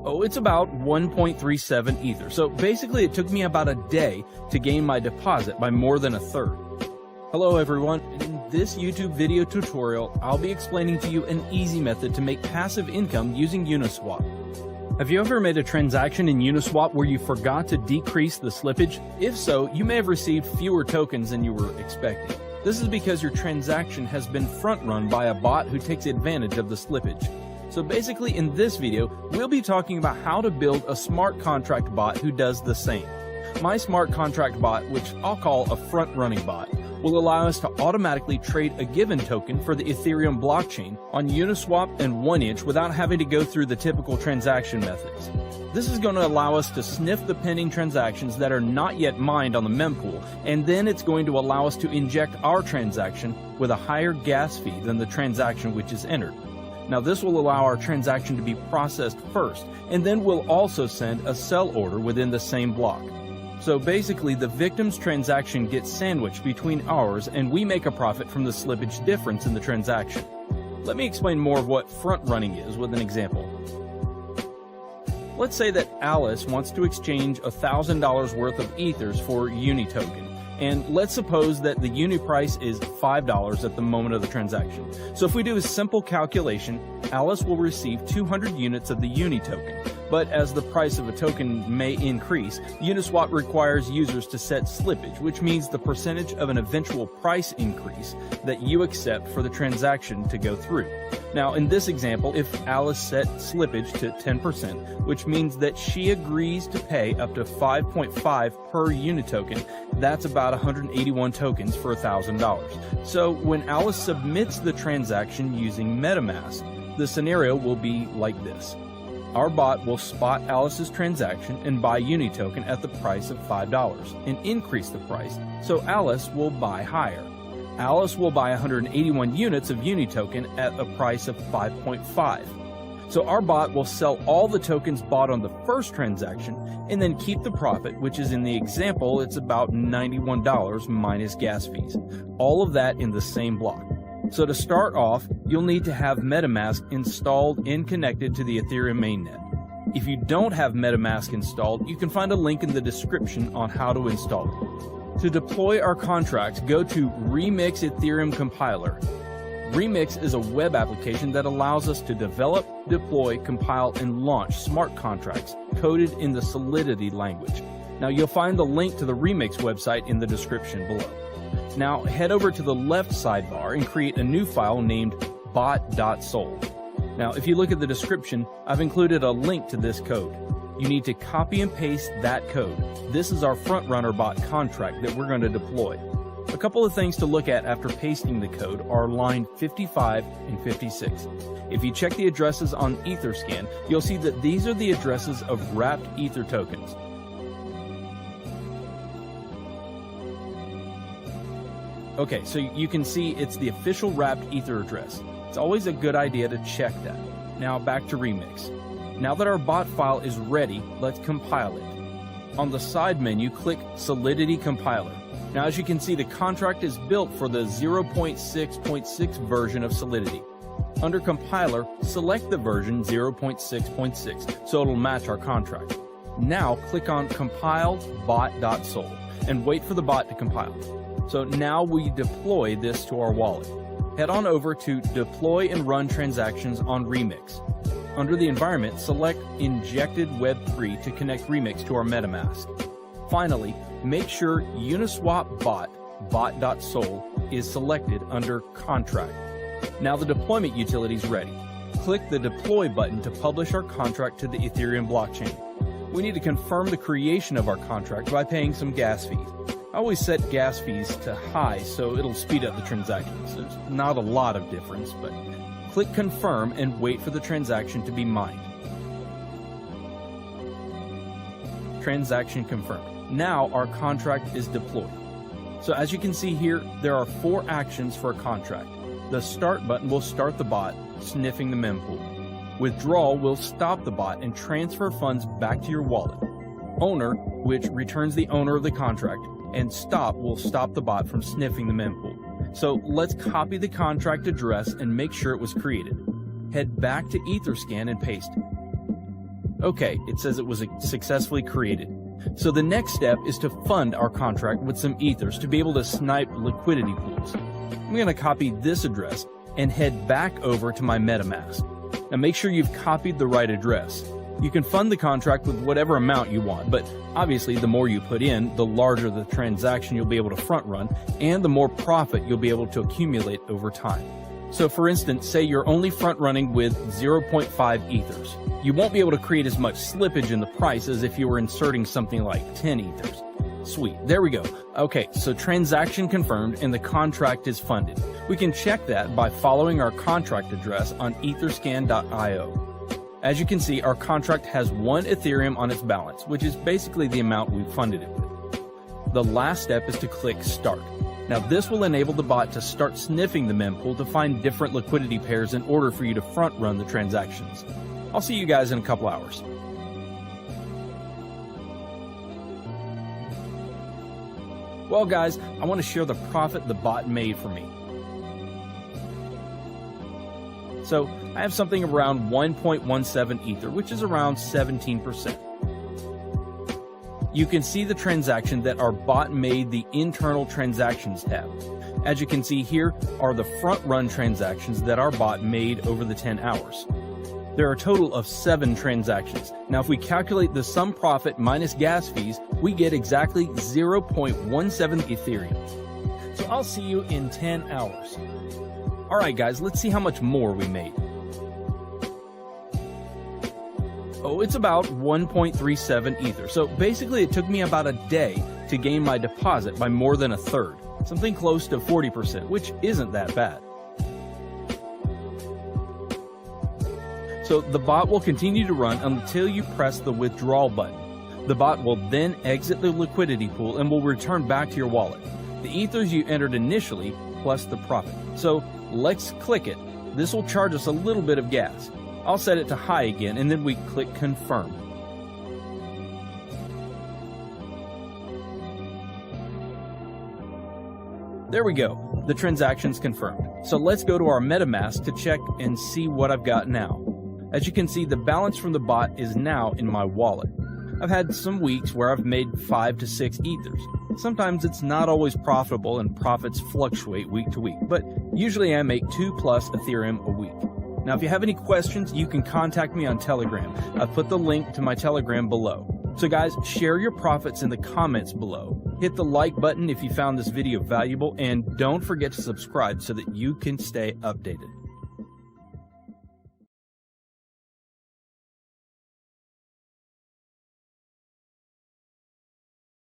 Oh, it's about 1.37 Ether. So basically it took me about a day to gain my deposit by more than a third. Hello everyone, in this YouTube video tutorial, I'll be explaining to you an easy method to make passive income using Uniswap. Have you ever made a transaction in Uniswap where you forgot to decrease the slippage? If so, you may have received fewer tokens than you were expecting. This is because your transaction has been front-run by a bot who takes advantage of the slippage. So basically in this video, we'll be talking about how to build a smart contract bot who does the same. My smart contract bot, which I'll call a front-running bot, will allow us to automatically trade a given token for the Ethereum blockchain on Uniswap and 1inch without having to go through the typical transaction methods. This is going to allow us to sniff the pending transactions that are not yet mined on the mempool, and then it's going to allow us to inject our transaction with a higher gas fee than the transaction which is entered. Now this will allow our transaction to be processed first, and then we'll also send a sell order within the same block. So basically the victim's transaction gets sandwiched between ours and we make a profit from the slippage difference in the transaction. Let me explain more of what front running is with an example. Let's say that Alice wants to exchange $1,000 worth of Ethers for Uni token. And let's suppose that the Uni price is $5 at the moment of the transaction. So if we do a simple calculation, Alice will receive 200 units of the Uni token. But as the price of a token may increase, Uniswap requires users to set slippage, which means the percentage of an eventual price increase that you accept for the transaction to go through. Now, in this example, if Alice set slippage to 10%, which means that she agrees to pay up to 5.5 per unit token, that's about 181 tokens for $1,000. So when Alice submits the transaction using MetaMask, the scenario will be like this. Our bot will spot Alice's transaction and buy Uni token at the price of $5 and increase the price, so Alice will buy higher. Alice will buy 181 units of Uni token at a price of 5.5. So our bot will sell all the tokens bought on the first transaction and then keep the profit, which is in the example, it's about $91 minus gas fees. All of that in the same block. So to start off, you'll need to have MetaMask installed and connected to the Ethereum mainnet. If you don't have MetaMask installed, you can find a link in the description on how to install it. To deploy our contract, go to Remix Ethereum Compiler. Remix is a web application that allows us to develop, deploy, compile, and launch smart contracts coded in the Solidity language. Now you'll find the link to the Remix website in the description below. Now head over to the left sidebar and create a new file named bot.sol. Now if you look at the description, I've included a link to this code. You need to copy and paste that code. This is our frontrunner bot contract that we're going to deploy. A couple of things to look at after pasting the code are line 55 and 56. If you check the addresses on Etherscan, you'll see that these are the addresses of wrapped Ether tokens. Okay, so you can see it's the official wrapped Ether address. It's always a good idea to check that. Now back to Remix. Now that our bot file is ready, let's compile it. On the side menu, click Solidity Compiler. Now as you can see, the contract is built for the 0.6.6 version of Solidity. Under Compiler, select the version 0.6.6 so it'll match our contract. Now click on Compile bot.sol and wait for the bot to compile. So now we deploy this to our wallet. Head on over to Deploy and Run Transactions on Remix. Under the environment, select Injected Web3 to connect Remix to our MetaMask. Finally, make sure Uniswap bot.sol is selected under Contract. Now the deployment utility is ready. Click the Deploy button to publish our contract to the Ethereum blockchain. We need to confirm the creation of our contract by paying some gas fees. I always set gas fees to high so it'll speed up the transactions. There's not a lot of difference, but click Confirm and wait for the transaction to be mined. Transaction confirmed. Now our contract is deployed. So as you can see here, there are 4 actions for a contract. The Start button will start the bot, sniffing the mempool. Withdrawal will stop the bot and transfer funds back to your wallet. Owner, which returns the owner of the contract, and Stop will stop the bot from sniffing the mempool. So let's copy the contract address and make sure it was created. Head back to Etherscan and paste it. Okay, it says it was successfully created. So the next step is to fund our contract with some ethers to be able to snipe liquidity pools. I'm going to copy this address and head back over to my MetaMask. Now make sure you've copied the right address. You can fund the contract with whatever amount you want, but obviously the more you put in, the larger the transaction you'll be able to front run, and the more profit you'll be able to accumulate over time. So for instance, say you're only front running with 0.5 ethers. You won't be able to create as much slippage in the price as if you were inserting something like 10 ethers. Sweet, there we go. Okay, so transaction confirmed and the contract is funded. We can check that by following our contract address on etherscan.io. As you can see, our contract has 1 Ethereum on its balance, which is basically the amount we funded it with. The last step is to click Start. Now this will enable the bot to start sniffing the mempool to find different liquidity pairs in order for you to front run the transactions. I'll see you guys in a couple hours. Well guys, I want to share the profit the bot made for me. So I have something around 1.17 Ether, which is around 17%. You can see the transaction that our bot made the internal transactions tab. As you can see here are the front run transactions that our bot made over the 10 hours. There are a total of 7 transactions. Now if we calculate the sum profit minus gas fees, we get exactly 0.17 Ethereum. So I'll see you in 10 hours. Alright guys, let's see how much more we made. Oh, it's about 1.37 Ether. So basically it took me about a day to gain my deposit by more than a third. Something close to 40%, which isn't that bad. So the bot will continue to run until you press the withdrawal button. The bot will then exit the liquidity pool and will return back to your wallet. The ethers you entered initially plus the profit. So let's click it. This will charge us a little bit of gas. I'll set it to high again and then we click confirm. There we go. The transaction's confirmed. So let's go to our MetaMask to check and see what I've got now. As you can see, the balance from the bot is now in my wallet. I've had some weeks where I've made 5 to 6 ethers. Sometimes it's not always profitable and profits fluctuate week to week, but usually I make 2+ Ethereum a week. Now if you have any questions, you can contact me on Telegram. I've put the link to my Telegram below. So guys, share your profits in the comments below. Hit the like button if you found this video valuable, and don't forget to subscribe so that you can stay updated.